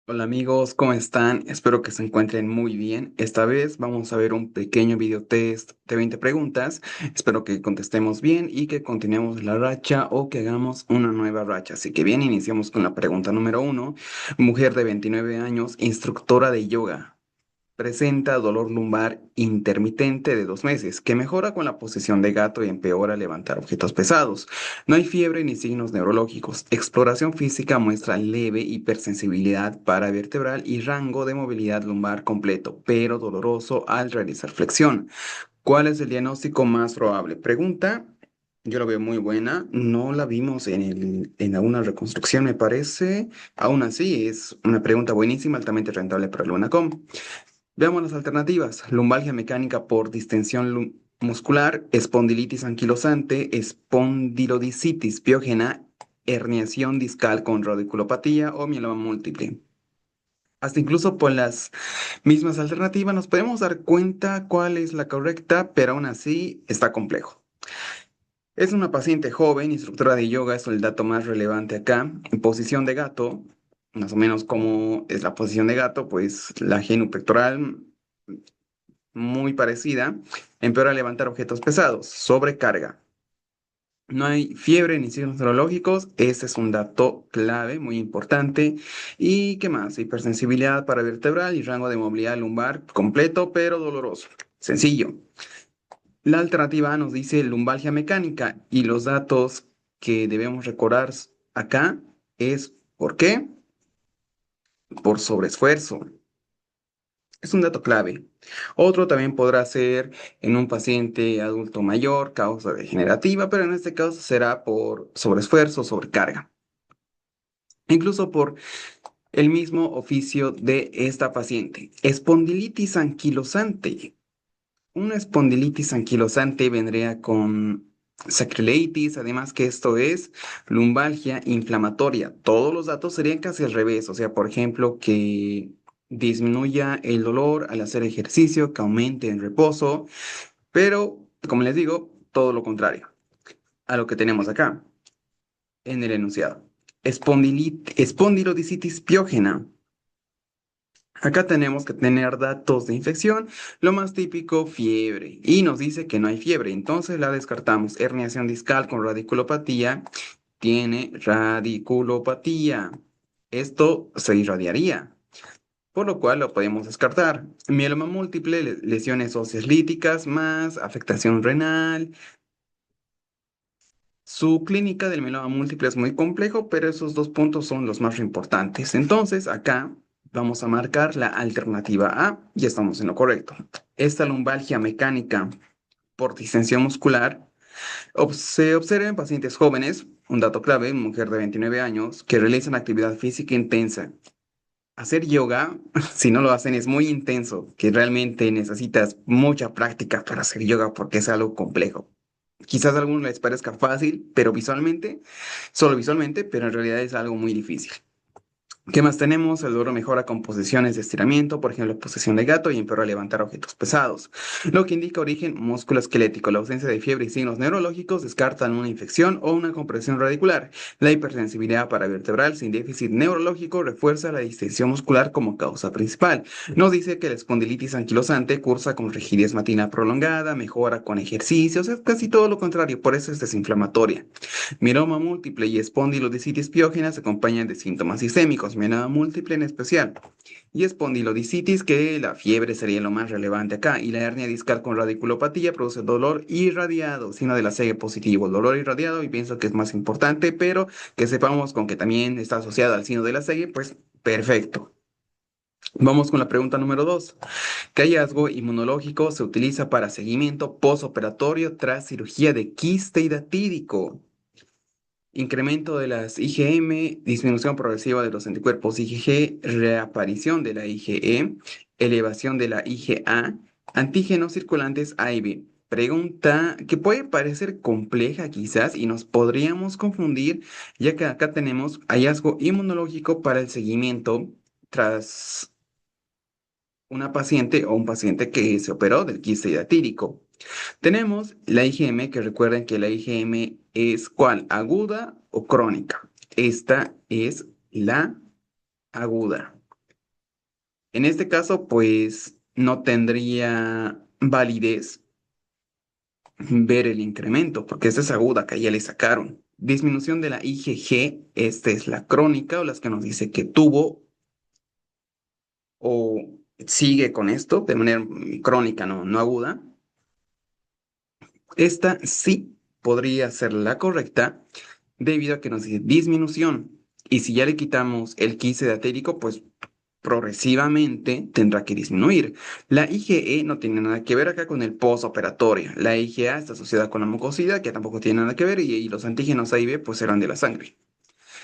Hola amigos, ¿cómo están? Espero que se encuentren muy bien. Esta vez vamos a ver un pequeño video test de 20 preguntas. Espero que contestemos bien y que continuemos la racha o que hagamos una nueva racha. Así que bien, iniciamos con la pregunta número uno. Mujer de 29 años, instructora de yoga. Presenta dolor lumbar intermitente de 2 meses, que mejora con la posición de gato y empeora al levantar objetos pesados. No hay fiebre ni signos neurológicos. Exploración física muestra leve hipersensibilidad paravertebral y rango de movilidad lumbar completo, pero doloroso al realizar flexión. ¿Cuál es el diagnóstico más probable? Pregunta. Yo la veo muy buena. No la vimos en alguna reconstrucción, me parece. Aún así, es una pregunta buenísima, altamente rentable para Lunacom. Veamos las alternativas. Lumbalgia mecánica por distensión muscular, espondilitis anquilosante, espondilodicitis piógena, herniación discal con radiculopatía o mieloma múltiple. Hasta incluso por las mismas alternativas nos podemos dar cuenta cuál es la correcta, pero aún así está complejo. Es una paciente joven, instructora de yoga, es el dato más relevante acá. En posición de gato, más o menos como es la posición de gato, pues la genupectoral muy parecida, empeora al levantar objetos pesados, sobrecarga. No hay fiebre ni signos neurológicos, ese es un dato clave, muy importante. ¿Y qué más? Hipersensibilidad paravertebral y rango de movilidad lumbar completo, pero doloroso. Sencillo. La alternativa A nos dice lumbalgia mecánica y los datos que debemos recordar acá es ¿por qué? Por sobreesfuerzo. Es un dato clave. Otro también podrá ser en un paciente adulto mayor, causa degenerativa, pero en este caso será por sobreesfuerzo, o sobrecarga. Incluso por el mismo oficio de esta paciente. Espondilitis anquilosante. Una espondilitis anquilosante vendría con sacroileitis, además que esto es lumbalgia inflamatoria. Todos los datos serían casi al revés, o sea, por ejemplo, que disminuya el dolor al hacer ejercicio, que aumente en reposo, pero como les digo, todo lo contrario a lo que tenemos acá en el enunciado. Espondilodicitis piógena. Acá tenemos que tener datos de infección, lo más típico, fiebre, y nos dice que no hay fiebre, entonces la descartamos. Herniación discal con radiculopatía, tiene radiculopatía. Esto se irradiaría, por lo cual lo podemos descartar. Mieloma múltiple, lesiones óseas líticas más afectación renal. Su clínica del mieloma múltiple es muy complejo, pero esos dos puntos son los más importantes. Entonces, acá vamos a marcar la alternativa A y estamos en lo correcto. Esta lumbalgia mecánica por distensión muscular se observa en pacientes jóvenes, un dato clave, mujer de 29 años, que realizan actividad física intensa. Hacer yoga, si no lo hacen, es muy intenso, que realmente necesitas mucha práctica para hacer yoga porque es algo complejo. Quizás a algunos les parezca fácil, pero visualmente, solo visualmente, pero en realidad es algo muy difícil. ¿Qué más tenemos? El logro mejora con posiciones de estiramiento, por ejemplo, posición de gato y empeora levantar objetos pesados, lo que indica origen musculoesquelético. La ausencia de fiebre y signos neurológicos descartan una infección o una compresión radicular. La hipersensibilidad paravertebral sin déficit neurológico refuerza la distensión muscular como causa principal. Nos dice que la espondilitis anquilosante cursa con rigidez matina prolongada, mejora con ejercicios, es casi todo lo contrario, por eso es desinflamatoria. Mieloma múltiple y espondilodicitis piógena se acompañan de síntomas sistémicos, mieloma múltiple en especial. Y espondilodicitis, que la fiebre sería lo más relevante acá, y la hernia discal con radiculopatía produce dolor irradiado, signo de la CG positivo, dolor irradiado, y pienso que es más importante, pero que sepamos con que también está asociado al signo de la CG, pues perfecto. Vamos con la pregunta número 2. ¿Qué hallazgo inmunológico se utiliza para seguimiento posoperatorio tras cirugía de quiste hidatídico? Incremento de las IgM, disminución progresiva de los anticuerpos IgG, reaparición de la IgE, elevación de la IgA, antígenos circulantes A y B. Pregunta que puede parecer compleja quizás y nos podríamos confundir, ya que acá tenemos hallazgo inmunológico para el seguimiento tras una paciente o un paciente que se operó del quiste hidatídico. Tenemos la IgM, que recuerden que la IgM es ¿cuál? ¿Aguda o crónica? Esta es la aguda. En este caso, pues no tendría validez ver el incremento, porque esta es aguda que ya le sacaron. Disminución de la IgG, esta es la crónica o las que nos dice que tuvo o sigue con esto de manera crónica, no aguda. Esta sí podría ser la correcta debido a que nos dice disminución. Y si ya le quitamos el quise atérico, pues progresivamente tendrá que disminuir. La IgE no tiene nada que ver acá con el postoperatorio. La IgA está asociada con la mucosidad, que tampoco tiene nada que ver, y los antígenos A y B pues serán de la sangre.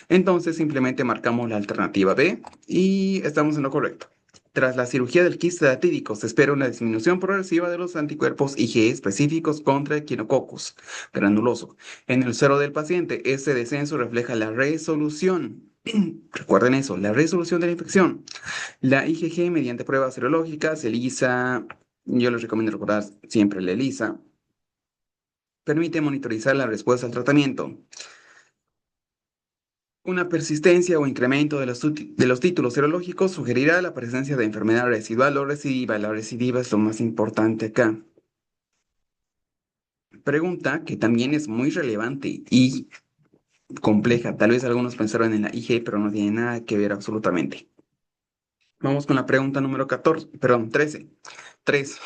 Entonces simplemente marcamos la alternativa B y estamos en lo correcto. Tras la cirugía del quiste datídico, se espera una disminución progresiva de los anticuerpos IgE específicos contra el Echinococcus granuloso. En el cero del paciente, este descenso refleja la resolución. Recuerden eso, la resolución de la infección. La IgG mediante pruebas serológicas, ELISA, yo les recomiendo recordar siempre la ELISA, permite monitorizar la respuesta al tratamiento. Una persistencia o incremento de los títulos serológicos sugerirá la presencia de enfermedad residual o recidiva. La recidiva es lo más importante acá. Pregunta que también es muy relevante y compleja. Tal vez algunos pensaron en la IG, pero no tiene nada que ver absolutamente. Vamos con la pregunta número 14, perdón, 13. 3.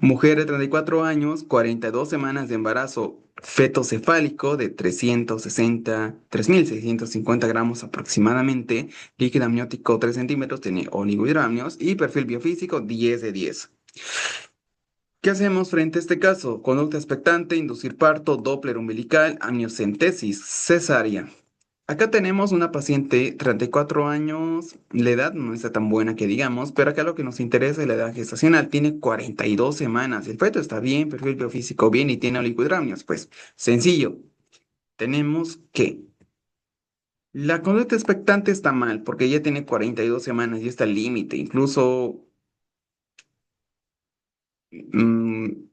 Mujer de 34 años, 42 semanas de embarazo fetocefálico de 3.650 gramos aproximadamente, líquido amniótico 3 centímetros, tiene oligohidramnios y perfil biofísico 10 de 10. ¿Qué hacemos frente a este caso? Conducta expectante, inducir parto, Doppler umbilical, amniocentesis, cesárea. Acá tenemos una paciente, 34 años, la edad no está tan buena que digamos, pero acá lo que nos interesa es la edad gestacional, tiene 42 semanas, el feto está bien, perfil biofísico bien y tiene oligohidramnios, pues sencillo, tenemos que la conducta expectante está mal porque ya tiene 42 semanas y está al límite, incluso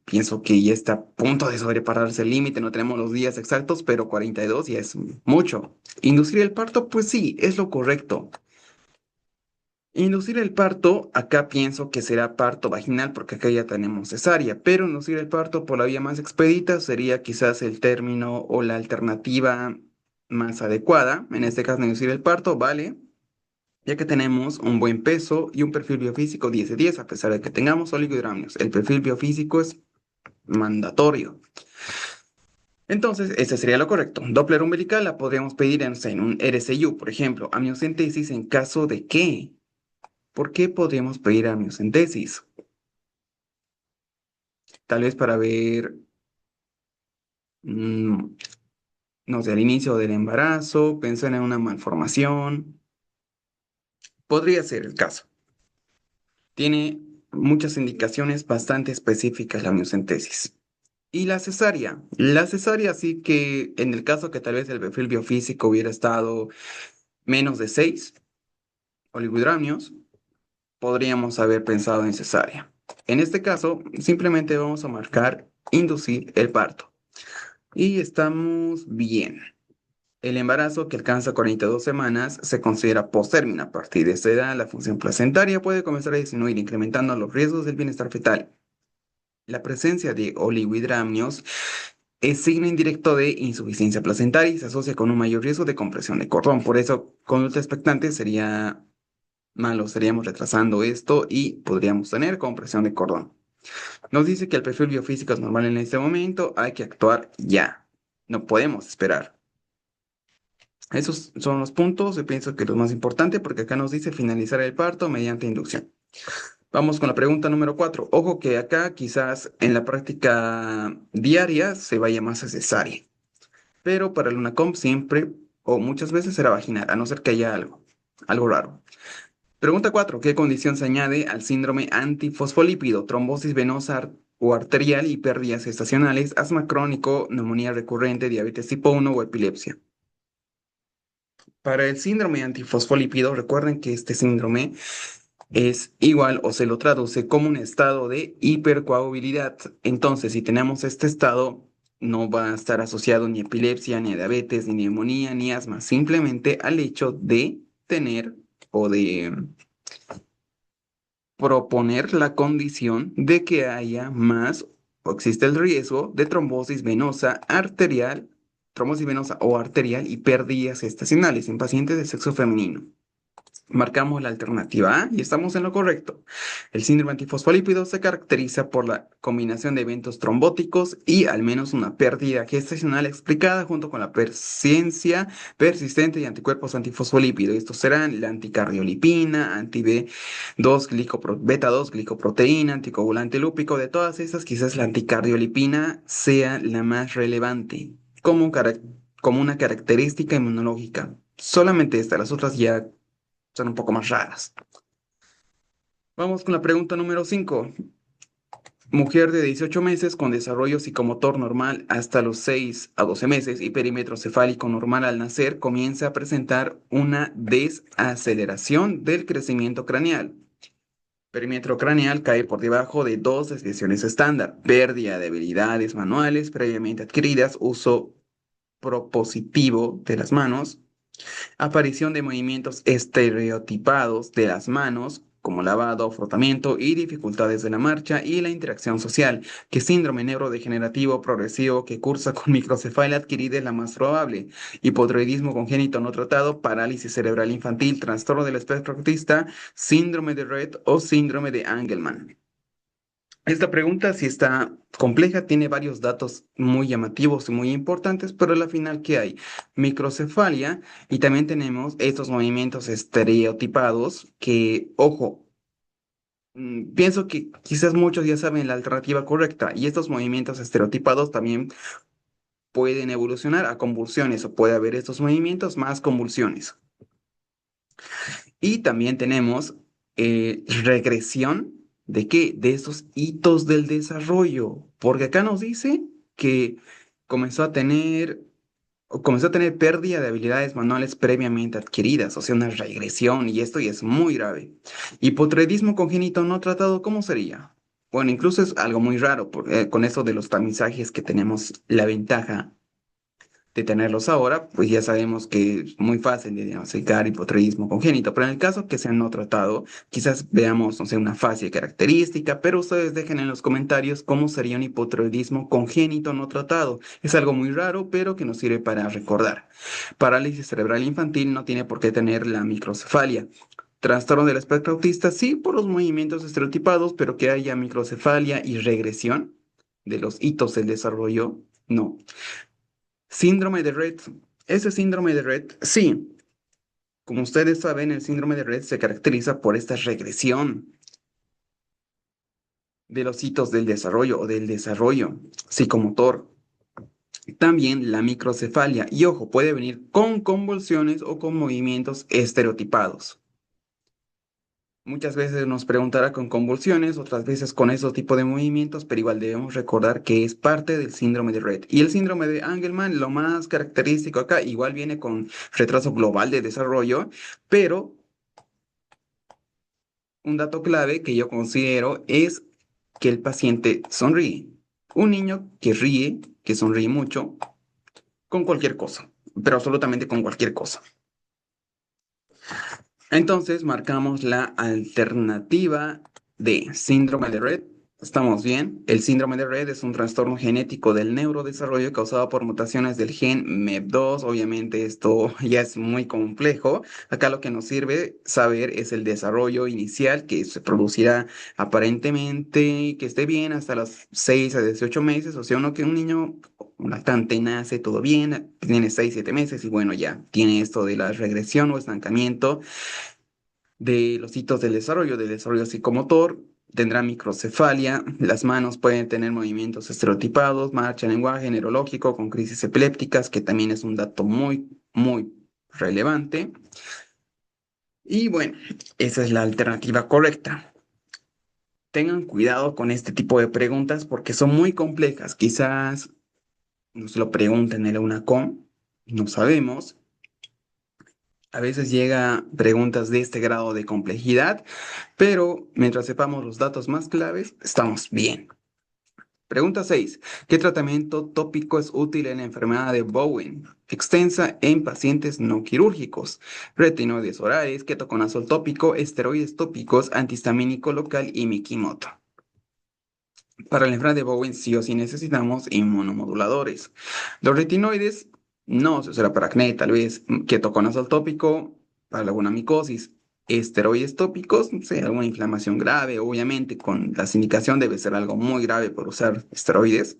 pienso que ya está a punto de sobrepararse el límite, no tenemos los días exactos, pero 42 ya es mucho. Inducir el parto, pues sí, es lo correcto. Inducir el parto, acá pienso que será parto vaginal porque acá ya tenemos cesárea, pero inducir el parto por la vía más expedita sería quizás el término o la alternativa más adecuada. En este caso, inducir el parto, vale, ya que tenemos un buen peso y un perfil biofísico 10 de 10, a pesar de que tengamos oligohidramnios. El perfil biofísico es mandatorio. Entonces, ese sería lo correcto. Doppler umbilical la podríamos pedir en un RCU, por ejemplo. Amniocentesis en caso de qué. ¿Por qué podríamos pedir amniocentesis? Tal vez para ver, mm, no sé, el inicio del embarazo, pensar en una malformación. Podría ser el caso. Tiene muchas indicaciones bastante específicas la amniocentesis. Y la cesárea. La cesárea sí que en el caso que tal vez el perfil biofísico hubiera estado menos de 6 oligohidramnios, podríamos haber pensado en cesárea. En este caso, simplemente vamos a marcar inducir el parto. Y estamos bien. El embarazo que alcanza 42 semanas se considera postérmino. A partir de esta edad, la función placentaria puede comenzar a disminuir, incrementando los riesgos del bienestar fetal. La presencia de oligohidramnios es signo indirecto de insuficiencia placentaria y se asocia con un mayor riesgo de compresión de cordón. Por eso, conducta expectante sería malo, estaríamos retrasando esto y podríamos tener compresión de cordón. Nos dice que el perfil biofísico es normal en este momento, hay que actuar ya. No podemos esperar. Esos son los puntos, yo pienso que los más importantes, porque acá nos dice finalizar el parto mediante inducción. Vamos con la pregunta número 4. Ojo que acá quizás en la práctica diaria se vaya más a cesárea, pero para el UNACOM siempre o muchas veces será vaginal, a no ser que haya algo raro. Pregunta 4. ¿Qué condición se añade al síndrome antifosfolípido? Trombosis venosa o arterial, hiperdías gestacionales, asma crónico, neumonía recurrente, diabetes tipo 1 o epilepsia. Para el síndrome antifosfolípido, recuerden que este síndrome es igual o se lo traduce como un estado de hipercoagulabilidad. Entonces, si tenemos este estado, no va a estar asociado ni a epilepsia, ni a diabetes, ni neumonía, ni asma, simplemente al hecho de tener o de proponer la condición de que haya más o existe el riesgo de trombosis venosa o arterial y pérdidas estacionales en pacientes de sexo femenino. Marcamos la alternativa A y estamos en lo correcto. El síndrome antifosfolípido se caracteriza por la combinación de eventos trombóticos y al menos una pérdida gestacional explicada junto con la presencia persistente de anticuerpos antifosfolípidos. Estos serán la anticardiolipina, beta 2 glicoproteína, anticoagulante lúpico. De todas estas, quizás la anticardiolipina sea la más relevante como una característica inmunológica. Solamente esta, las otras ya son un poco más raras. Vamos con la pregunta número 5. Mujer de 18 meses con desarrollo psicomotor normal hasta los 6 a 12 meses y perímetro cefálico normal al nacer comienza a presentar una desaceleración del crecimiento craneal. Perímetro craneal cae por debajo de dos desviaciones estándar, pérdida de habilidades manuales previamente adquiridas, uso propositivo de las manos, aparición de movimientos estereotipados de las manos, como lavado, frotamiento y dificultades de la marcha y la interacción social, que síndrome neurodegenerativo progresivo que cursa con microcefalia adquirida es la más probable, hipotiroidismo congénito no tratado, parálisis cerebral infantil, trastorno del espectro autista, síndrome de Rett o síndrome de Angelman. Esta pregunta sí está compleja, tiene varios datos muy llamativos y muy importantes, pero al final, ¿qué hay? Microcefalia y también tenemos estos movimientos estereotipados que, ojo, pienso que quizás muchos ya saben la alternativa correcta y estos movimientos estereotipados también pueden evolucionar a convulsiones o puede haber estos movimientos más convulsiones. Y también tenemos regresión de qué, de esos hitos del desarrollo, porque acá nos dice que comenzó a tener, comenzó a tener pérdida de habilidades manuales previamente adquiridas, o sea, una regresión, y esto ya es muy grave. Hipotiroidismo congénito no tratado, ¿cómo sería? Bueno, incluso es algo muy raro, porque con eso de los tamizajes que tenemos la ventaja de tenerlos ahora, pues ya sabemos que es muy fácil de diagnosticar hipotiroidismo congénito, pero en el caso que sea no tratado, quizás veamos, no sé, una fase característica, pero ustedes dejen en los comentarios cómo sería un hipotiroidismo congénito no tratado. Es algo muy raro, pero que nos sirve para recordar. Parálisis cerebral infantil no tiene por qué tener la microcefalia. Trastorno del espectro autista, sí, por los movimientos estereotipados, pero que haya microcefalia y regresión de los hitos del desarrollo, no. Síndrome de Rett. Ese síndrome de Rett, sí, como ustedes saben, el síndrome de Rett se caracteriza por esta regresión de los hitos del desarrollo o del desarrollo psicomotor. También la microcefalia, y ojo, puede venir con convulsiones o con movimientos estereotipados. Muchas veces nos preguntará con convulsiones, otras veces con esos tipos de movimientos, pero igual debemos recordar que es parte del síndrome de Rett. Y el síndrome de Angelman, lo más característico acá, igual viene con retraso global de desarrollo, pero un dato clave que yo considero es que el paciente sonríe. Un niño que ríe, que sonríe mucho, con cualquier cosa, pero absolutamente con cualquier cosa. Entonces marcamos la alternativa de síndrome de Rett. Estamos bien. El síndrome de Rett es un trastorno genético del neurodesarrollo causado por mutaciones del gen MEP2. Obviamente esto ya es muy complejo. Acá lo que nos sirve saber es el desarrollo inicial que se producirá aparentemente que esté bien hasta los 6 a 18 meses. O sea, un niño un lactante nace todo bien, tiene 6 7 meses y bueno, ya tiene esto de la regresión o estancamiento de los hitos del desarrollo psicomotor, tendrá microcefalia, las manos pueden tener movimientos estereotipados, marcha, lenguaje neurológico con crisis epilépticas, que también es un dato muy, muy relevante. Y bueno, esa es la alternativa correcta. Tengan cuidado con este tipo de preguntas porque son muy complejas. Quizás nos lo pregunten en la UNACOM, no sabemos. A veces llega preguntas de este grado de complejidad, pero mientras sepamos los datos más claves, estamos bien. Pregunta 6. ¿Qué tratamiento tópico es útil en la enfermedad de Bowen? Extensa en pacientes no quirúrgicos. Retinoides orales, ketoconazol tópico, esteroides tópicos, antihistamínico local y Mikimoto. Para la enfermedad de Bowen sí o sí necesitamos inmunomoduladores. Los retinoides no, eso será para acné, tal vez ketoconazol tópico para alguna micosis. Esteroides tópicos, no sé, alguna inflamación grave, obviamente con la indicación debe ser algo muy grave por usar esteroides.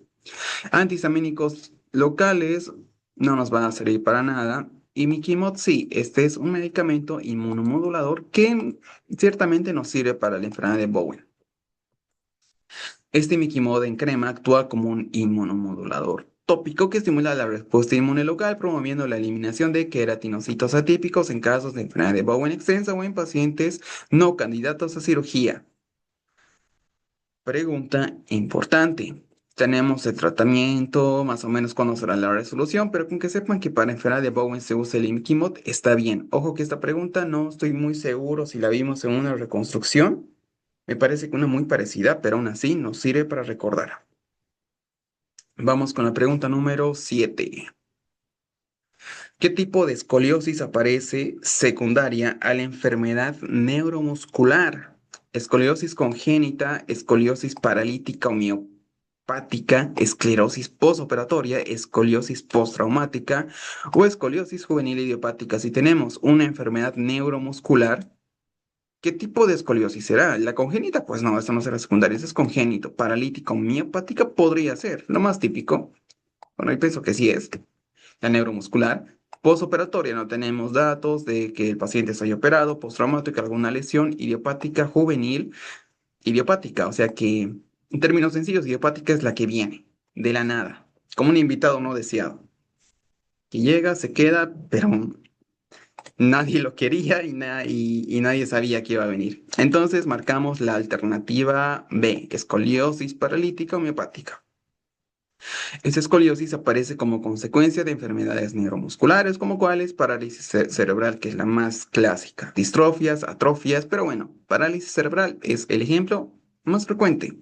Antihistamínicos locales no nos van a servir para nada. Y Mikimot sí, este es un medicamento inmunomodulador que ciertamente nos sirve para la enfermedad de Bowen. Este Mikimod en crema actúa como un inmunomodulador tópico que estimula la respuesta inmune local, promoviendo la eliminación de queratinocitos atípicos en casos de enfermedad de Bowen extensa o en pacientes no candidatos a cirugía. Pregunta importante. Tenemos el tratamiento, más o menos cuándo será la resolución, pero con que sepan que para enfermedad de Bowen se usa el Imikimod, está bien. Ojo que esta pregunta no estoy muy seguro si la vimos en una reconstrucción. Me parece que una muy parecida, pero aún así nos sirve para recordar. Vamos con la pregunta número 7. ¿Qué tipo de escoliosis aparece secundaria a la enfermedad neuromuscular? Escoliosis congénita, escoliosis paralítica o miopática, esclerosis postoperatoria, escoliosis postraumática o escoliosis juvenil idiopática. Si tenemos una enfermedad neuromuscular, ¿qué tipo de escoliosis será? ¿La congénita? Pues no, esta no será secundaria, esa es congénito. Paralítica o miopática podría ser, lo más típico. Bueno, yo pienso que sí es la neuromuscular. Postoperatoria, no tenemos datos de que el paciente se haya operado, postraumática, alguna lesión, idiopática, juvenil, idiopática, o sea que en términos sencillos, idiopática es la que viene de la nada, como un invitado no deseado, que llega, se queda, pero nadie lo quería y nadie sabía que iba a venir. Entonces marcamos la alternativa B, escoliosis paralítica o miopática. Esta escoliosis aparece como consecuencia de enfermedades neuromusculares, como cuáles parálisis cerebral, que es la más clásica, distrofias, atrofias, pero bueno, parálisis cerebral es el ejemplo más frecuente.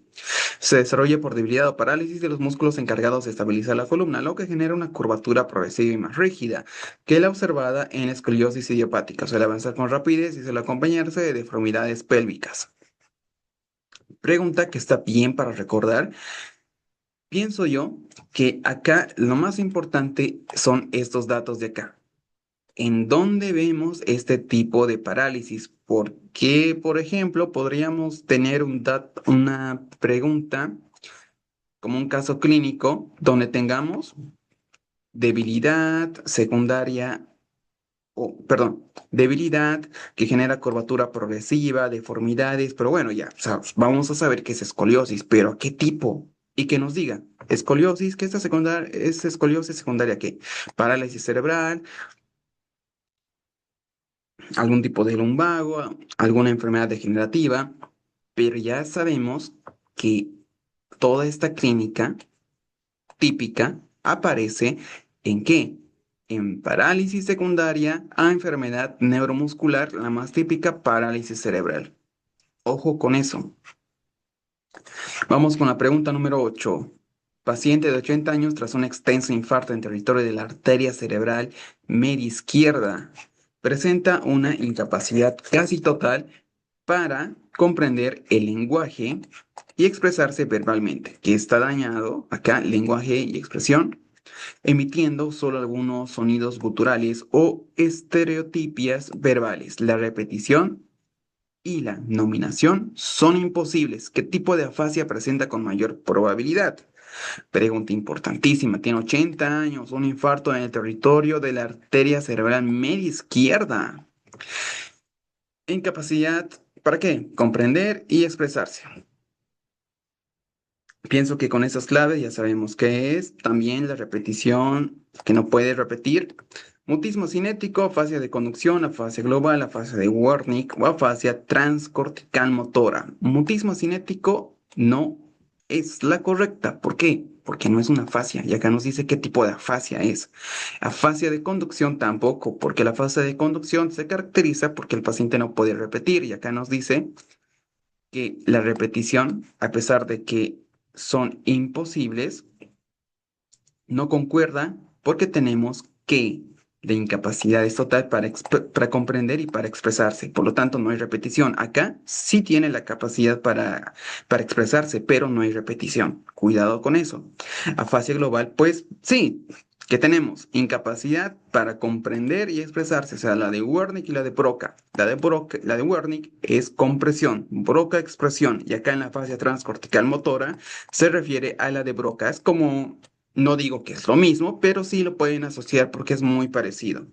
Se desarrolla por debilidad o parálisis de los músculos encargados de estabilizar la columna, lo que genera una curvatura progresiva y más rígida que la observada en la escoliosis idiopática. Suele avanzar con rapidez y suele acompañarse de deformidades pélvicas. Pregunta que está bien para recordar. Pienso yo que acá lo más importante son estos datos de acá. ¿En dónde vemos este tipo de parálisis? Porque, por ejemplo, podríamos tener una pregunta como un caso clínico donde tengamos debilidad secundaria, o, perdón, debilidad que genera curvatura progresiva, deformidades, pero bueno, ya, o sea, vamos a saber qué es escoliosis, pero ¿qué tipo? Y que nos diga, escoliosis, ¿qué es escoliosis secundaria qué? Parálisis cerebral, algún tipo de lumbago, alguna enfermedad degenerativa, pero ya sabemos que toda esta clínica típica aparece ¿en qué? En parálisis secundaria a enfermedad neuromuscular, la más típica, parálisis cerebral. Ojo con eso. Vamos con la pregunta número 8. Paciente de 80 años tras un extenso infarto en territorio de la arteria cerebral media izquierda. Presenta una incapacidad casi total para comprender el lenguaje y expresarse verbalmente, que está dañado acá, lenguaje y expresión, emitiendo solo algunos sonidos guturales o estereotipias verbales. La repetición y la nominación son imposibles. ¿Qué tipo de afasia presenta con mayor probabilidad? Pregunta importantísima. Tiene 80 años, un infarto en el territorio de la arteria cerebral media izquierda. Incapacidad, ¿para qué? Comprender y expresarse. Pienso que con esas claves ya sabemos qué es. También la repetición que no puede repetir. Mutismo cinético, afasia de conducción, afasia global, afasia de Wernicke o afasia transcortical motora. Mutismo cinético no es la correcta. ¿Por qué? Porque no es una afasia. Y acá nos dice qué tipo de afasia es. Afasia de conducción tampoco, porque la afasia de conducción se caracteriza porque el paciente no puede repetir. Y acá nos dice que la repetición, a pesar de que son imposibles no concuerda porque tenemos que de incapacidad es total para comprender y para expresarse. Por lo tanto, no hay repetición. Acá sí tiene la capacidad para expresarse, pero no hay repetición. Cuidado con eso. Afasia global, pues sí. ¿Qué tenemos? Incapacidad para comprender y expresarse, o sea, la de Wernicke y la de Broca. La de Wernicke es compresión, Broca expresión, y acá en la fascia transcortical motora se refiere a la de Broca. Es como, no digo que es lo mismo, pero sí lo pueden asociar porque es muy parecido.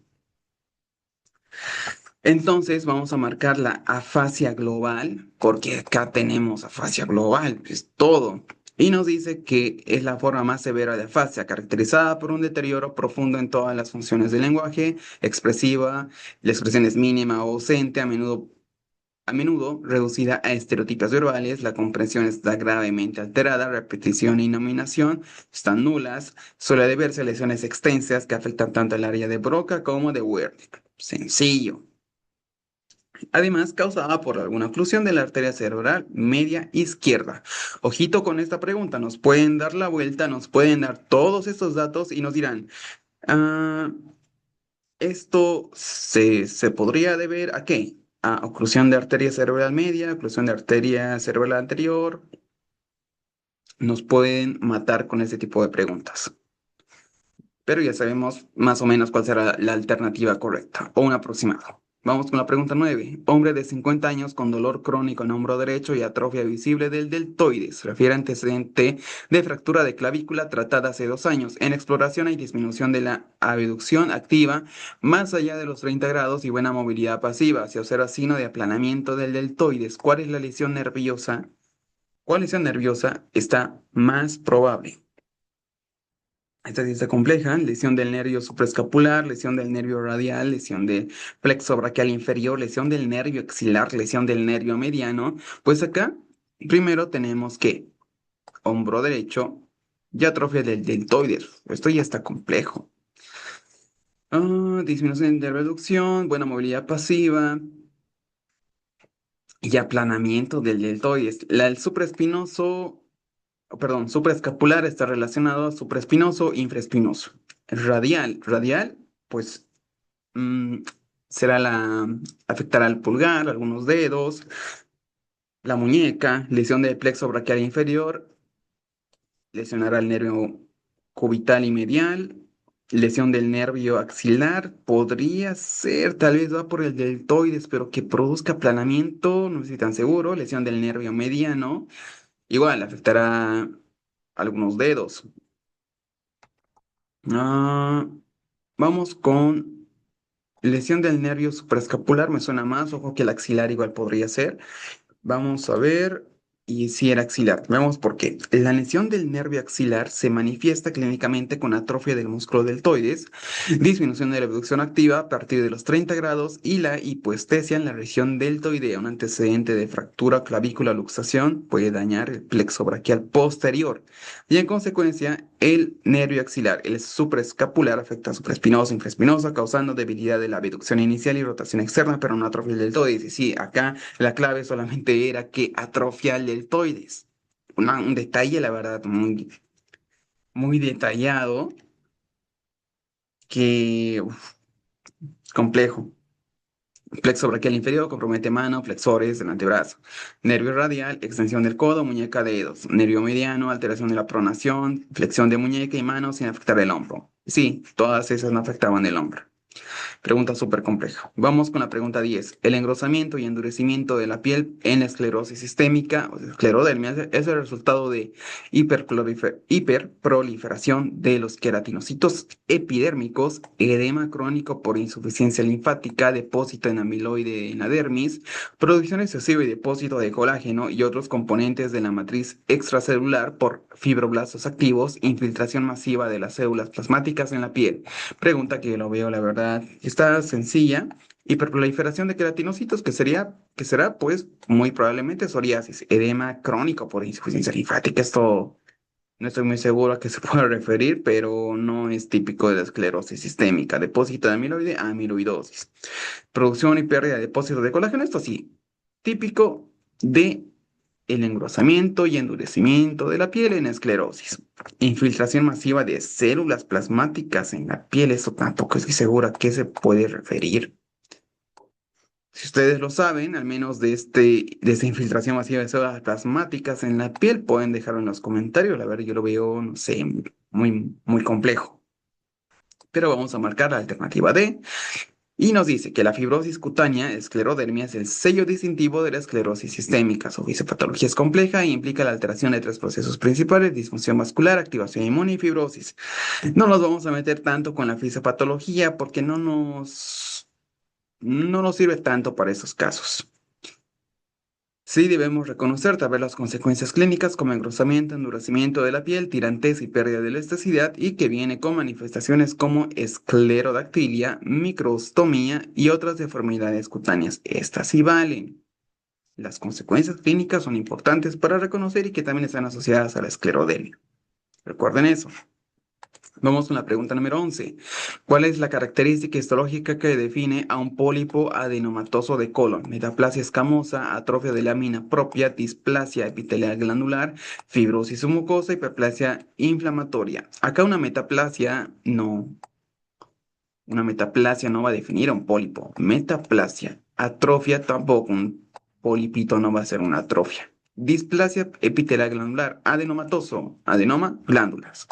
Entonces vamos a marcar la afasia global, porque acá tenemos afasia global, es todo. Y nos dice que es la forma más severa de afasia, caracterizada por un deterioro profundo en todas las funciones del lenguaje, expresiva, la expresión es mínima o ausente, a menudo reducida a estereotipos verbales, la comprensión está gravemente alterada, repetición y nominación están nulas, suele deberse a lesiones extensas que afectan tanto el área de Broca como de Wernicke. Sencillo. Además, causada por alguna oclusión de la arteria cerebral media izquierda. Ojito con esta pregunta, nos pueden dar la vuelta, nos pueden dar todos estos datos y nos dirán, ah, esto se podría deber ¿a qué? A oclusión de arteria cerebral media, oclusión de arteria cerebral anterior. Nos pueden matar con este tipo de preguntas. Pero ya sabemos más o menos cuál será la alternativa correcta o un aproximado. Vamos con la pregunta 9. Hombre de 50 años con dolor crónico en hombro derecho y atrofia visible del deltoides. Refiere antecedente de fractura de clavícula tratada hace 2 años. En exploración hay disminución de la abducción activa más allá de los 30 grados y buena movilidad pasiva. Se observa signo de aplanamiento del deltoides. ¿Cuál es la lesión nerviosa? ¿Cuál lesión nerviosa está más probable? Esta sí está compleja, lesión del nervio supraescapular, lesión del nervio radial, lesión del plexo braquial inferior, lesión del nervio axilar, lesión del nervio mediano. Pues acá primero tenemos que hombro derecho y atrofia del deltoides. Esto ya está complejo. Disminución de reducción, buena movilidad pasiva y aplanamiento del deltoides. El supraespinoso, perdón, supraescapular está relacionado a supraespinoso, infraespinoso. Radial, pues mm, será afectará al pulgar, algunos dedos, la muñeca, lesión del plexo braquial inferior, lesionará el nervio cubital y medial, lesión del nervio axilar, podría ser, tal vez va por el deltoides, pero que produzca aplanamiento, no estoy tan seguro, lesión del nervio mediano, igual afectará algunos dedos. Ah, vamos con lesión del nervio supraescapular, me suena más, ojo que el axilar igual podría ser. Vamos a ver, y si era axilar, veamos por qué. La lesión del nervio axilar se manifiesta clínicamente con atrofia del músculo deltoides, disminución de la abducción activa a partir de los 30 grados y la hipoestesia en la región deltoidea. Un antecedente de fractura clavícula luxación puede dañar el plexo braquial posterior y en consecuencia el nervio axilar, el supraescapular afecta a supraespinoso, infraespinoso, causando debilidad de la abducción inicial y rotación externa, pero no atrofia del deltoides. Y sí, acá la clave solamente era que atrofia el deltoides. Un detalle, la verdad, muy detallado que complejo. Plexo braquial inferior compromete mano, flexores del antebrazo. Nervio radial, extensión del codo, muñeca, dedos. Nervio mediano, alteración de la pronación, flexión de muñeca y mano sin afectar el hombro. Sí, todas esas no afectaban el hombro. Pregunta súper compleja. Vamos con la pregunta 10. El engrosamiento y endurecimiento de la piel en la esclerosis sistémica, o sea, esclerodermia, es el resultado de hiperproliferación de los queratinocitos epidérmicos, edema crónico por insuficiencia linfática, depósito en amiloide en la dermis, producción excesiva y depósito de colágeno y otros componentes de la matriz extracelular por fibroblastos activos, infiltración masiva de las células plasmáticas en la piel. Pregunta que lo veo, la verdad, está sencilla. Hiperproliferación de queratinocitos, que será, pues, muy probablemente psoriasis, edema crónico por insuficiencia linfática. Esto no estoy muy seguro a qué se puede referir, pero no es típico de la esclerosis sistémica. Depósito de amiloide, amiloidosis. Producción y pérdida de depósitos de colágeno, esto sí, típico de el engrosamiento y endurecimiento de la piel en esclerosis. Infiltración masiva de células plasmáticas en la piel, eso tampoco estoy segura a qué se puede referir. Si ustedes lo saben, al menos de esta infiltración masiva de células plasmáticas en la piel, pueden dejarlo en los comentarios. La verdad, yo lo veo, no sé, muy complejo. Pero vamos a marcar la alternativa D. Y nos dice que la fibrosis cutánea, esclerodermia, es el sello distintivo de la esclerosis sistémica. Su fisiopatología es compleja e implica la alteración de tres procesos principales: disfunción vascular, activación inmune y fibrosis. No nos vamos a meter tanto con la fisiopatología porque no nos sirve tanto para esos casos. Sí debemos reconocer tal vez las consecuencias clínicas como engrosamiento, endurecimiento de la piel, tirantez y pérdida de elasticidad, y que viene con manifestaciones como esclerodactilia, microstomía y otras deformidades cutáneas. Estas sí valen. Las consecuencias clínicas son importantes para reconocer y que también están asociadas a la esclerodermia. Recuerden eso. Vamos con la pregunta número 11. ¿Cuál es la característica histológica que define a un pólipo adenomatoso de colon? Metaplasia escamosa, atrofia de lámina propia, displasia epitelial glandular, fibrosis mucosa, hiperplasia inflamatoria. Acá una metaplasia no va a definir a un pólipo. Metaplasia, atrofia tampoco, un polipito no va a ser una atrofia. Displasia epitelial glandular, adenomatoso, adenoma, glándulas.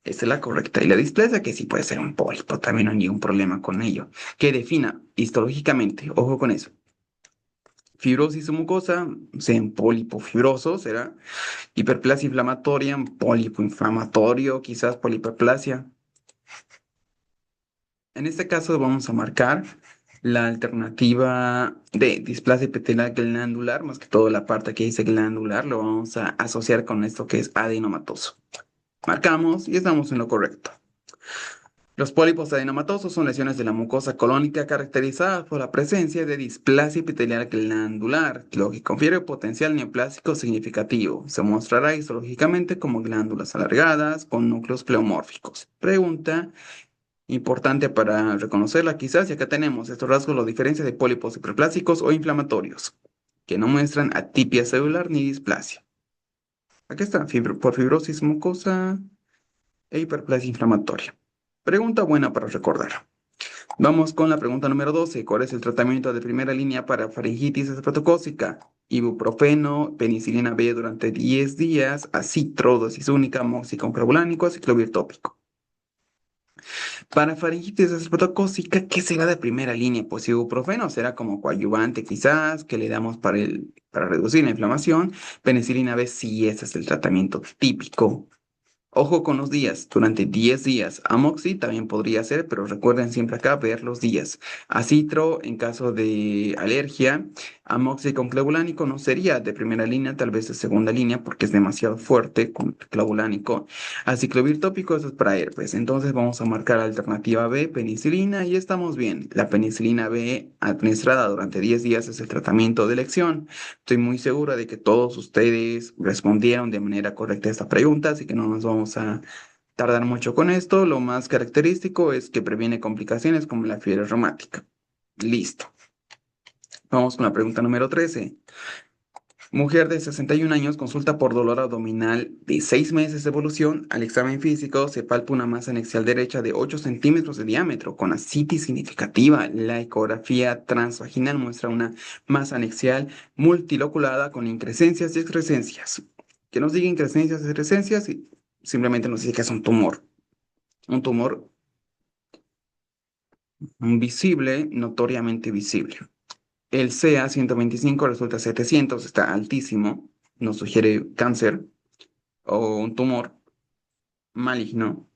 Esa es la correcta. Y la displasia, que sí puede ser un pólipo, también no hay ningún problema con ello. Que defina histológicamente, ojo con eso. Fibrosis mucosa, sea un pólipo fibroso, será. Hiperplasia inflamatoria, un pólipo inflamatorio, quizás polihiperplasia. En este caso vamos a marcar la alternativa de displasia epitelial glandular, más que todo la parte que dice glandular, lo vamos a asociar con esto que es adenomatoso. Marcamos y estamos en lo correcto. Los pólipos adenomatosos son lesiones de la mucosa colónica caracterizadas por la presencia de displasia epitelial glandular, lo que confiere potencial neoplásico significativo. Se mostrará histológicamente como glándulas alargadas con núcleos pleomórficos. Pregunta importante para reconocerla quizás, y acá tenemos estos rasgos: los diferencia de pólipos hiperplásicos o inflamatorios, que no muestran atipia celular ni displasia. Aquí está, por fibrosis mucosa e hiperplasia inflamatoria. Pregunta buena para recordar. Vamos con la pregunta número 12. ¿Cuál es el tratamiento de primera línea para faringitis estreptocócica? Ibuprofeno, penicilina B durante 10 días, acitro, dosis única, moxicomfebulánico, aciclovir tópico. Para faringitis estreptocócica, ¿qué será de primera línea? Pues ibuprofeno será como coadyuvante quizás, que le damos para reducir la inflamación. Penicilina B, sí, ese es el tratamiento típico. Ojo con los días, durante 10 días. Amoxi también podría ser, pero recuerden siempre acá ver los días. Acitro en caso de alergia. Amoxi con clavulánico no sería de primera línea, tal vez de segunda línea, porque es demasiado fuerte con clavulánico. Aciclovir tópico, eso es para herpes. Entonces vamos a marcar alternativa B, penicilina, y estamos bien. La penicilina B administrada durante 10 días es el tratamiento de elección. Estoy muy segura de que todos ustedes respondieron de manera correcta a esta pregunta, así que no nos vamos a tardar mucho con esto. Lo más característico es que previene complicaciones como la fiebre reumática. Listo. Vamos con la pregunta número 13. Mujer de 61 años consulta por dolor abdominal de 6 meses de evolución. Al examen físico se palpa una masa anexial derecha de 8 centímetros de diámetro con ascitis significativa. La ecografía transvaginal muestra una masa anexial multiloculada con increscencias y excrescencias. Que nos diga increscencias y excrescencias y simplemente nos dice que es un tumor. Un tumor visible, notoriamente visible. El CA 125 resulta 700, está altísimo, nos sugiere cáncer o un tumor maligno.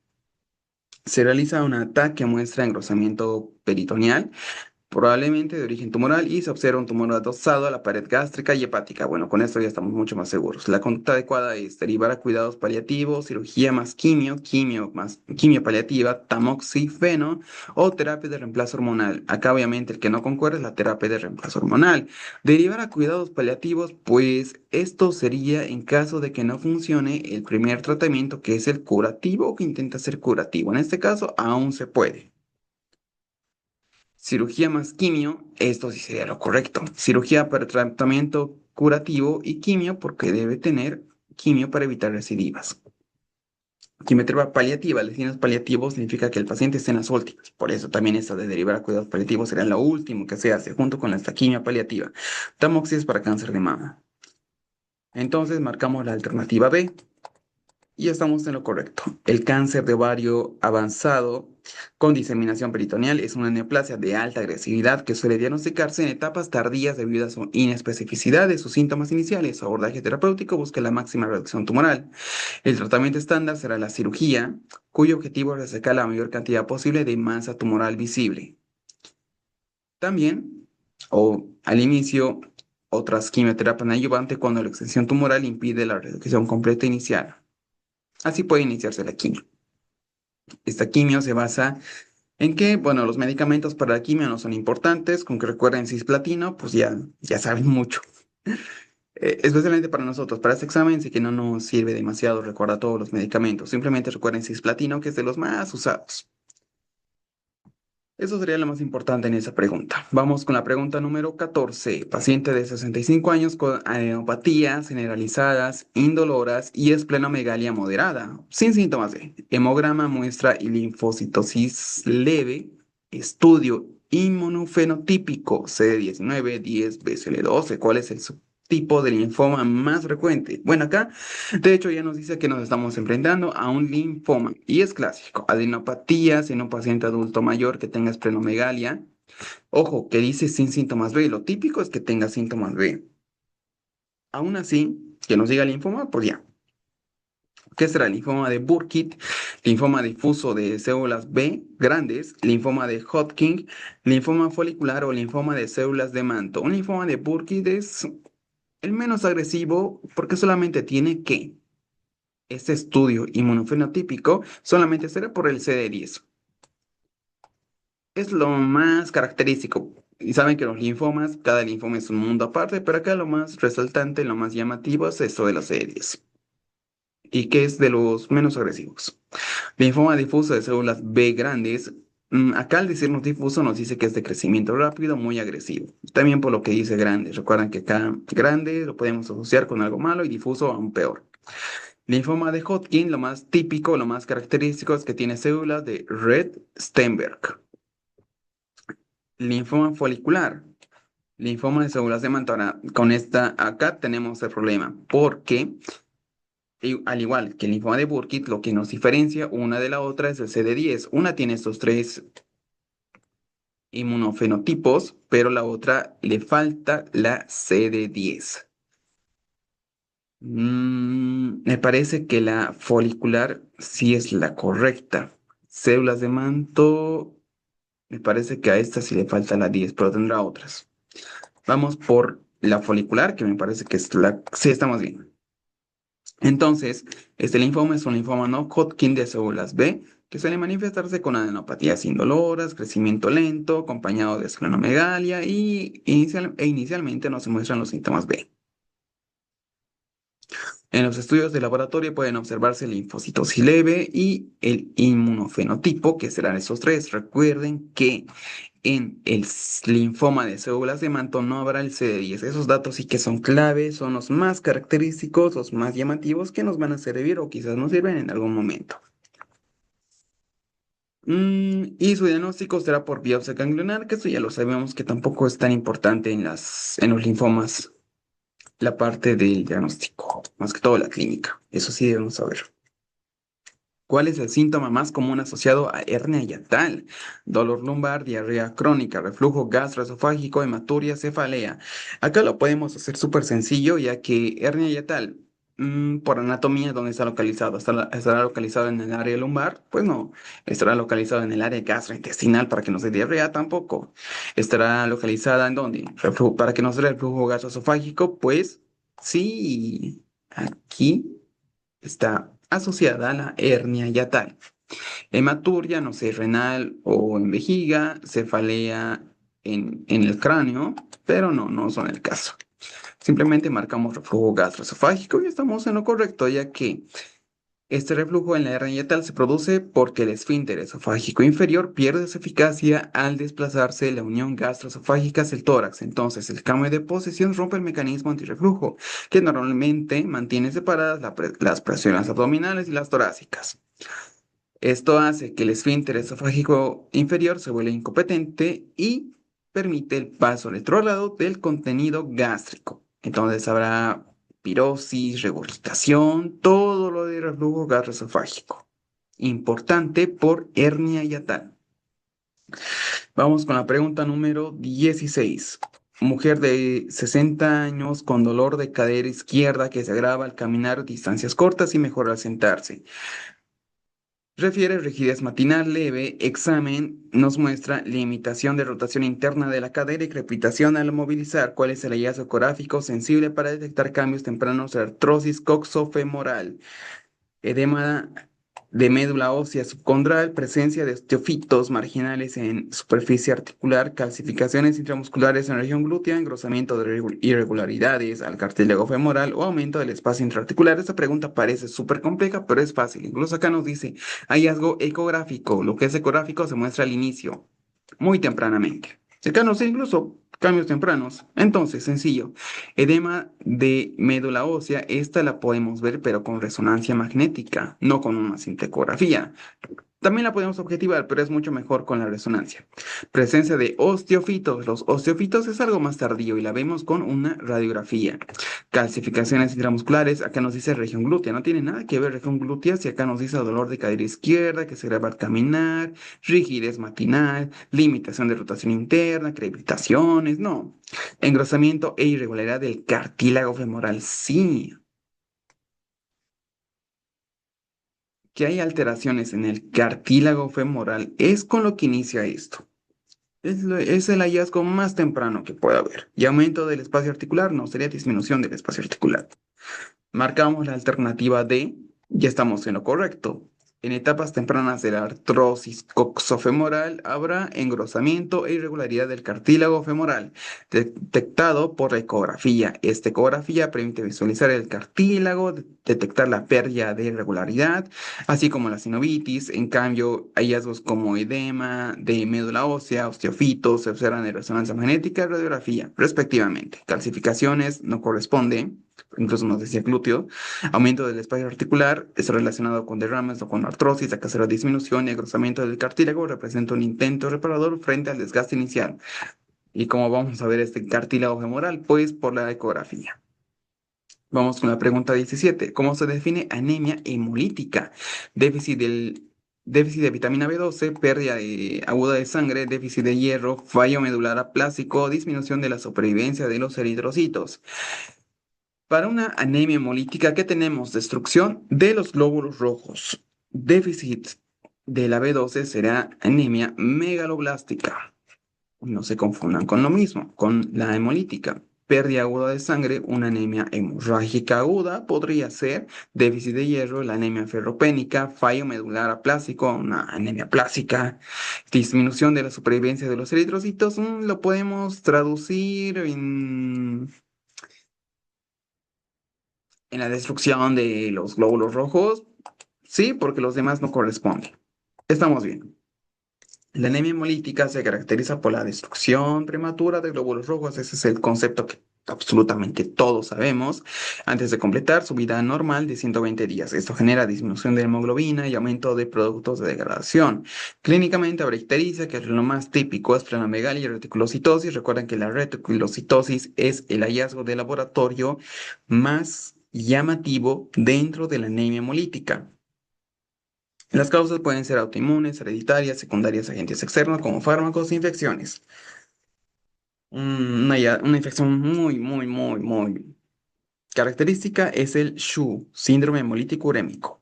Se realiza un ataque que muestra engrosamiento peritoneal, probablemente de origen tumoral, y se observa un tumor adosado a la pared gástrica y hepática. Bueno, con esto ya estamos mucho más seguros. La conducta adecuada es derivar a cuidados paliativos, cirugía más quimio más quimio paliativa, tamoxifeno o terapia de reemplazo hormonal. Acá obviamente el que no concuerda es la terapia de reemplazo hormonal. Derivar a cuidados paliativos, pues esto sería en caso de que no funcione el primer tratamiento, que es el curativo, o que intenta ser curativo. En este caso aún se puede. Cirugía más quimio, esto sí sería lo correcto. Cirugía para tratamiento curativo y quimio porque debe tener quimio para evitar recidivas. Quimioterapia paliativa, lesiones paliativos significa que el paciente está en las últimas. Por eso también esta de derivar a cuidados paliativos será lo último que se hace junto con la quimio paliativa. Tamoxis para cáncer de mama. Entonces marcamos la alternativa B y estamos en lo correcto. El cáncer de ovario avanzado con diseminación peritoneal es una neoplasia de alta agresividad que suele diagnosticarse en etapas tardías debido a su inespecificidad de sus síntomas iniciales. Su abordaje terapéutico busca la máxima reducción tumoral. El tratamiento estándar será la cirugía, cuyo objetivo es resecar la mayor cantidad posible de masa tumoral visible. También, o al inicio, otras quimioterapias adyuvantes cuando la extensión tumoral impide la reducción completa inicial. Así puede iniciarse la quimio. Esta quimio se basa en que, bueno, los medicamentos para la quimio no son importantes, con que recuerden cisplatino, pues ya saben mucho. Especialmente para nosotros, para este examen sí que no nos sirve demasiado recordar todos los medicamentos. Simplemente recuerden cisplatino, que es de los más usados. Eso sería lo más importante en esa pregunta. Vamos con la pregunta número 14. Paciente de 65 años con adenopatías generalizadas, indoloras y esplenomegalia moderada, sin síntomas de hemograma, muestra y linfocitosis leve, estudio inmunofenotípico CD19, 10, BCL12. ¿Cuál es el subtipo de linfoma más frecuente? Bueno, acá de hecho ya nos dice que nos estamos enfrentando a un linfoma y es clásico. Adenopatías en un paciente adulto mayor que tenga esplenomegalia. Ojo, que dice sin síntomas B. Lo típico es que tenga síntomas B. Aún así, que nos diga linfoma, pues ya. ¿Qué será? Linfoma de Burkitt, linfoma difuso de células B grandes, linfoma de Hodgkin, linfoma folicular o linfoma de células de manto. Un linfoma de Burkitt es el menos agresivo porque solamente tiene que este estudio inmunofenotípico solamente será por el CD10. Es lo más característico. Y saben que los linfomas, cada linfoma es un mundo aparte, pero acá lo más resaltante, lo más llamativo es esto de los CD10. Y que es de los menos agresivos. Linfoma difuso de células B grandes. Acá al decirnos difuso nos dice que es de crecimiento rápido, muy agresivo. También por lo que dice grande. Recuerdan que acá grande lo podemos asociar con algo malo y difuso aún peor. Linfoma de Hodgkin, lo más típico, lo más característico es que tiene células de Rett-Steinberg. Linfoma folicular, linfoma de células de manto. Ahora, con esta acá tenemos el problema, porque al igual que el linfoma de Burkitt, lo que nos diferencia una de la otra es el CD10. Una tiene estos tres inmunofenotipos, pero la otra le falta la CD10. Me parece que la folicular sí es la correcta. Células de manto, me parece que a esta sí le falta la 10, pero tendrá otras. Vamos por la folicular, que me parece que es la... Sí, estamos bien. Entonces, este linfoma es un linfoma no Hodgkin de células B, que suele manifestarse con adenopatías indoloras, crecimiento lento, acompañado de esplenomegalia y inicialmente no se muestran los síntomas B. En los estudios de laboratorio pueden observarse linfocitosis leve y el inmunofenotipo, que serán esos tres. Recuerden que en el linfoma de células de manto no habrá el CD10. Esos datos sí que son claves, son los más característicos, los más llamativos que nos van a servir o quizás nos sirven en algún momento. Y su diagnóstico será por biopsia ganglionar, que eso ya lo sabemos que tampoco es tan importante en los linfomas, la parte del diagnóstico, más que todo la clínica. Eso sí debemos saber. ¿Cuál es el síntoma más común asociado a hernia yatal? Dolor lumbar, diarrea crónica, reflujo gastroesofágico, hematuria, cefalea. Acá lo podemos hacer súper sencillo, ya que hernia yatal, por anatomía, ¿dónde está localizado? ¿Estará localizado en el área lumbar? Pues no. ¿Estará localizado en el área gastrointestinal para que no se diarrea? Tampoco. ¿Estará localizada en dónde? Para que no se dé reflujo gastroesofágico, pues sí. Aquí está asociada a la hernia yatal. Hematuria, no sé, renal o en vejiga, cefalea en el cráneo, pero no son el caso. Simplemente marcamos reflujo gastroesofágico y estamos en lo correcto, ya que Este reflujo en la hernia yatal se produce porque el esfínter esofágico inferior pierde su eficacia al desplazarse la unión gastroesofágica hacia el tórax. Entonces, el cambio de posición rompe el mecanismo antirreflujo, que normalmente mantiene separadas las presiones abdominales y las torácicas. Esto hace que el esfínter esofágico inferior se vuelva incompetente y permite el paso retrógrado del contenido gástrico. Entonces habrá pirosis, regurgitación, todo lo de reflujo gastroesofágico. Importante por hernia yatal. Vamos con la pregunta número 16. Mujer de 60 años con dolor de cadera izquierda que se agrava al caminar distancias cortas y mejora al sentarse. Refiere rigidez matinal leve, examen nos muestra limitación de rotación interna de la cadera y crepitación al movilizar. ¿Cuál es el hallazgo ecográfico sensible para detectar cambios tempranos de artrosis coxofemoral? Edema de médula ósea subcondral, presencia de osteofitos marginales en superficie articular, calcificaciones intramusculares en región glútea, engrosamiento de irregularidades al cartílago femoral o aumento del espacio intraarticular. Esta pregunta parece súper compleja, pero es fácil. Incluso acá nos dice hallazgo ecográfico. Lo que es ecográfico se muestra al inicio, muy tempranamente. Acá nos dice incluso cambios tempranos. Entonces, sencillo. Edema de médula ósea, esta la podemos ver, pero con resonancia magnética, no con una simple ecografía. También la podemos objetivar, pero es mucho mejor con la resonancia. Presencia de osteofitos. Los osteofitos es algo más tardío y la vemos con una radiografía. Calcificaciones intramusculares, acá nos dice región glútea. No tiene nada que ver región glútea si acá nos dice dolor de cadera izquierda, que se agrava al caminar, rigidez matinal, limitación de rotación interna, crepitaciones, no. Engrosamiento e irregularidad del cartílago femoral, sí. Que hay alteraciones en el cartílago femoral es con lo que inicia esto. Es el hallazgo más temprano que puede haber. Y aumento del espacio articular no sería disminución del espacio articular. Marcamos la alternativa D, ya estamos en lo correcto. En etapas tempranas de la artrosis coxofemoral habrá engrosamiento e irregularidad del cartílago femoral, detectado por la ecografía. Esta ecografía permite visualizar el cartílago, detectar la pérdida de irregularidad, así como la sinovitis. En cambio, hallazgos como edema de médula ósea, osteofitos, se observan en resonancia magnética y radiografía, respectivamente. Calcificaciones no corresponden, incluso nos decía glúteo. Aumento del espacio articular está relacionado con derrames o con artrosis, acá será disminución y engrosamiento del cartílago representa un intento reparador frente al desgaste inicial. ¿Y cómo vamos a ver este cartílago femoral? Pues por la ecografía. Vamos con la pregunta 17. ¿Cómo se define anemia hemolítica? Déficit de vitamina B12, pérdida aguda de sangre, déficit de hierro, fallo medular aplásico, disminución de la supervivencia de los eritrocitos. Para una anemia hemolítica, ¿qué tenemos? Destrucción de los glóbulos rojos. Déficit de la B12 será anemia megaloblástica. No se confundan con lo mismo, con la hemolítica. Pérdida aguda de sangre, una anemia hemorrágica aguda podría ser déficit de hierro, la anemia ferropénica, fallo medular aplásico, una anemia plástica, disminución de la supervivencia de los eritrocitos, lo podemos traducir en la destrucción de los glóbulos rojos, sí, porque los demás no corresponden. Estamos bien. La anemia hemolítica se caracteriza por la destrucción prematura de glóbulos rojos. Ese es el concepto que absolutamente todos sabemos antes de completar su vida normal de 120 días. Esto genera disminución de hemoglobina y aumento de productos de degradación. Clínicamente habrá ictericia, que es lo más típico, esplenomegalia y reticulocitosis. Recuerden que la reticulocitosis es el hallazgo de laboratorio más llamativo dentro de la anemia hemolítica. Las causas pueden ser autoinmunes, hereditarias, secundarias, agentes externos como fármacos e infecciones. Una infección muy característica es el SHU, síndrome hemolítico urémico.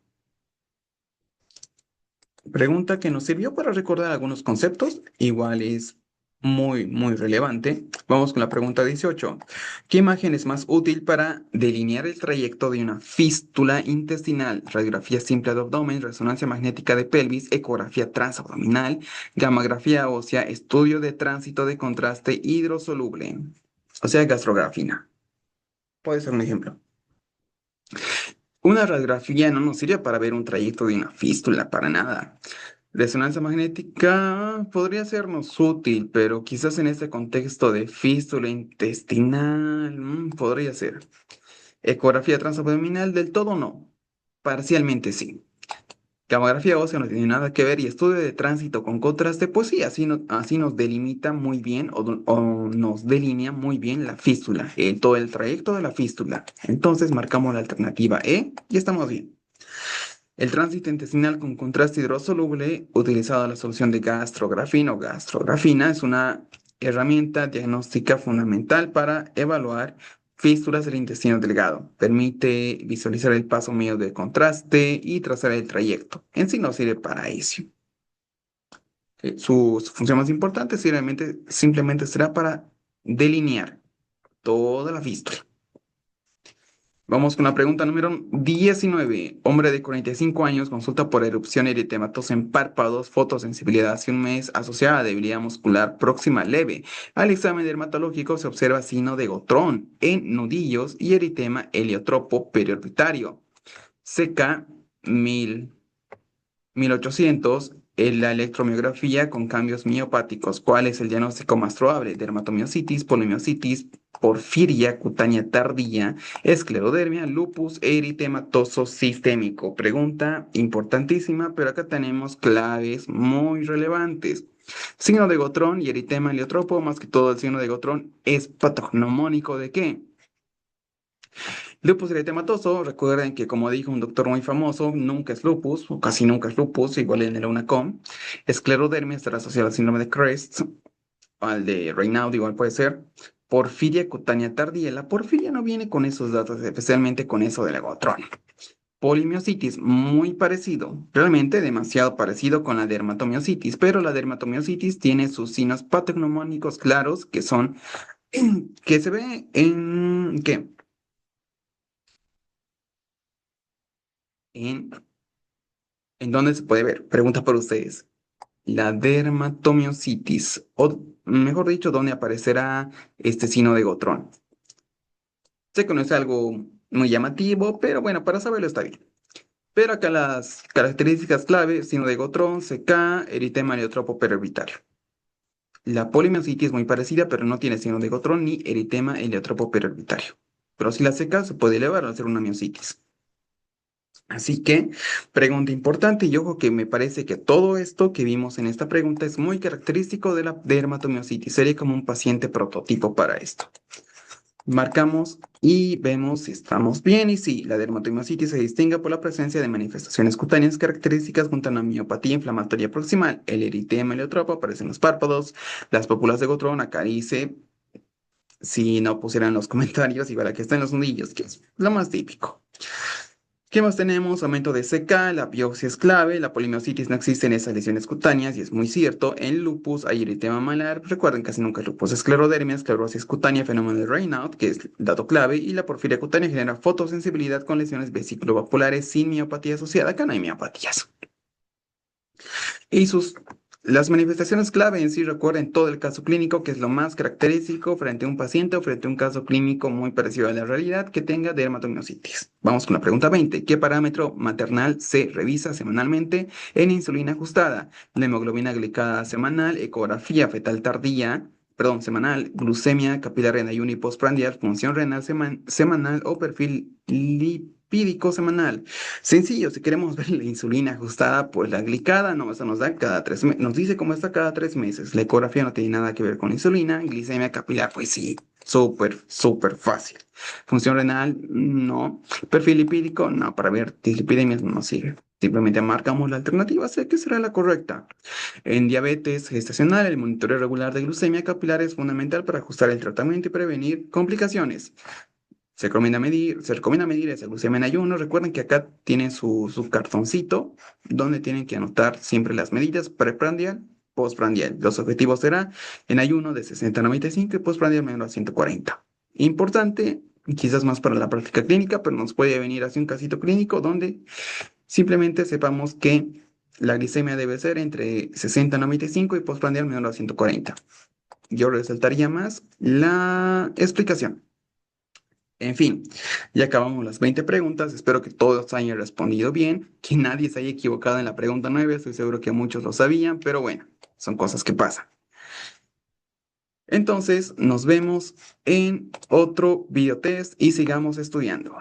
Pregunta que nos sirvió para recordar algunos conceptos, igual es muy relevante. Vamos con la pregunta 18. ¿Qué imagen es más útil para delinear el trayecto de una fístula intestinal? Radiografía simple de abdomen, resonancia magnética de pelvis, ecografía transabdominal, gammagrafía ósea, estudio de tránsito de contraste hidrosoluble, o sea, gastrografía. Puede ser un ejemplo. Una radiografía no nos sirve para ver un trayecto de una fístula, para nada. Resonancia magnética podría sernos útil, pero quizás en este contexto de fístula intestinal, podría ser. Ecografía transabdominal del todo no. Parcialmente sí. Gamografía ósea no tiene nada que ver y estudio de tránsito con contraste, pues sí, así nos delimita muy bien o nos delinea muy bien la fístula, todo el trayecto de la fístula. Entonces marcamos la alternativa E y estamos bien. El tránsito intestinal con contraste hidrosoluble, utilizado en la solución de gastrografina o gastrografina, es una herramienta diagnóstica fundamental para evaluar fístulas del intestino delgado. Permite visualizar el paso medio de contraste y trazar el trayecto. En sí no sirve para eso. Su función más importante simplemente será para delinear toda la fístula. Vamos con la pregunta número 19. Hombre de 45 años consulta por erupción eritematosa en párpados, fotosensibilidad hace un mes asociada a debilidad muscular próxima leve. Al examen dermatológico se observa signo de Gotrón en nudillos y eritema heliotropo periorbitario. CK 1800, en la electromiografía con cambios miopáticos. ¿Cuál es el diagnóstico más probable? Dermatomiositis, polimiositis, porfiria cutánea tardía, esclerodermia, lupus, eritematoso sistémico. Pregunta importantísima, pero acá tenemos claves muy relevantes. Signo de Gotrón y eritema heliotropo, más que todo el signo de Gotrón es patognomónico ¿de qué? Lupus eritematoso, recuerden que como dijo un doctor muy famoso, nunca es lupus, o casi nunca es lupus, igual en el UNACOM. Esclerodermia estará asociada al síndrome de Crest, al de Raynaud igual puede ser. Porfiria cutánea tardía. La porfiria no viene con esos datos, especialmente con eso del agotrón. Polimiositis, muy parecido, realmente demasiado parecido con la dermatomiositis, pero la dermatomiositis tiene sus signos patognomónicos claros que son, que se ve en, ¿qué? En ¿En dónde se puede ver? Pregunta por ustedes. La dermatomiositis, o mejor dicho, ¿dónde aparecerá este signo de Gotrón? Sé que no es algo muy llamativo, pero bueno, para saberlo está bien. Pero acá las características clave, signo de Gotrón, CK, eritema heliotropo perorbitario. La polimiositis es muy parecida, pero no tiene signo de Gotrón ni eritema heliotropo perorbitario. Pero si la CK se puede elevar al ser una miositis. Así que, pregunta importante, y ojo que me parece que todo esto que vimos en esta pregunta es muy característico de la dermatomiositis. Sería como un paciente prototipo para esto. Marcamos y vemos si estamos bien y si la dermatomiositis se distingue por la presencia de manifestaciones cutáneas características junto a una miopatía inflamatoria proximal. El eritema heliotropo aparece en los párpados, las pápulas de Gotrón acarice, si no pusieran los comentarios, y para que estén los nudillos, que es lo más típico. ¿Qué más tenemos? Aumento de CK, la biopsia es clave, la polimiositis no existe en esas lesiones cutáneas y es muy cierto. En lupus hay eritema malar, recuerden casi nunca es lupus, esclerodermia, esclerosis cutánea, fenómeno de Raynaud, que es dato clave, y la porfiria cutánea genera fotosensibilidad con lesiones vesiculovasculares sin miopatía asociada, acá no hay miopatías. Y las manifestaciones clave en sí recuerden todo el caso clínico, que es lo más característico frente a un paciente o frente a un caso clínico muy parecido a la realidad que tenga dermatomiositis. Vamos con la pregunta 20. ¿Qué parámetro maternal se revisa semanalmente en insulina ajustada? La hemoglobina glicada semanal, ecografía fetal tardía, perdón, semanal, glucemia capilar en ayuno y postprandial, función renal semanal o perfil lipídico semanal. Sencillo, si queremos ver la insulina ajustada, pues la glicada, no, eso nos da cada 3 meses, nos dice cómo está cada 3 meses. La ecografía no tiene nada que ver con insulina, glicemia capilar, pues sí, súper, súper fácil. Función renal, no. Perfil lipídico, no, para ver dislipidemias no nos sirve. Simplemente marcamos la alternativa, sé que será la correcta. En diabetes gestacional, el monitoreo regular de glucemia capilar es fundamental para ajustar el tratamiento y prevenir complicaciones. Se recomienda medir esa glucemia en ayuno. Recuerden que acá tienen su cartoncito donde tienen que anotar siempre las medidas preprandial, postprandial. Los objetivos serán en ayuno de 60 a 95 y postprandial menor a 140. Importante, quizás más para la práctica clínica, pero nos puede venir así un casito clínico donde simplemente sepamos que la glicemia debe ser entre 60 a 95 y postprandial menor a 140. Yo resaltaría más la explicación. En fin, ya acabamos las 20 preguntas. Espero que todos hayan respondido bien, que nadie se haya equivocado en la pregunta 9. Estoy seguro que muchos lo sabían, pero bueno, son cosas que pasan. Entonces, nos vemos en otro videotest y sigamos estudiando.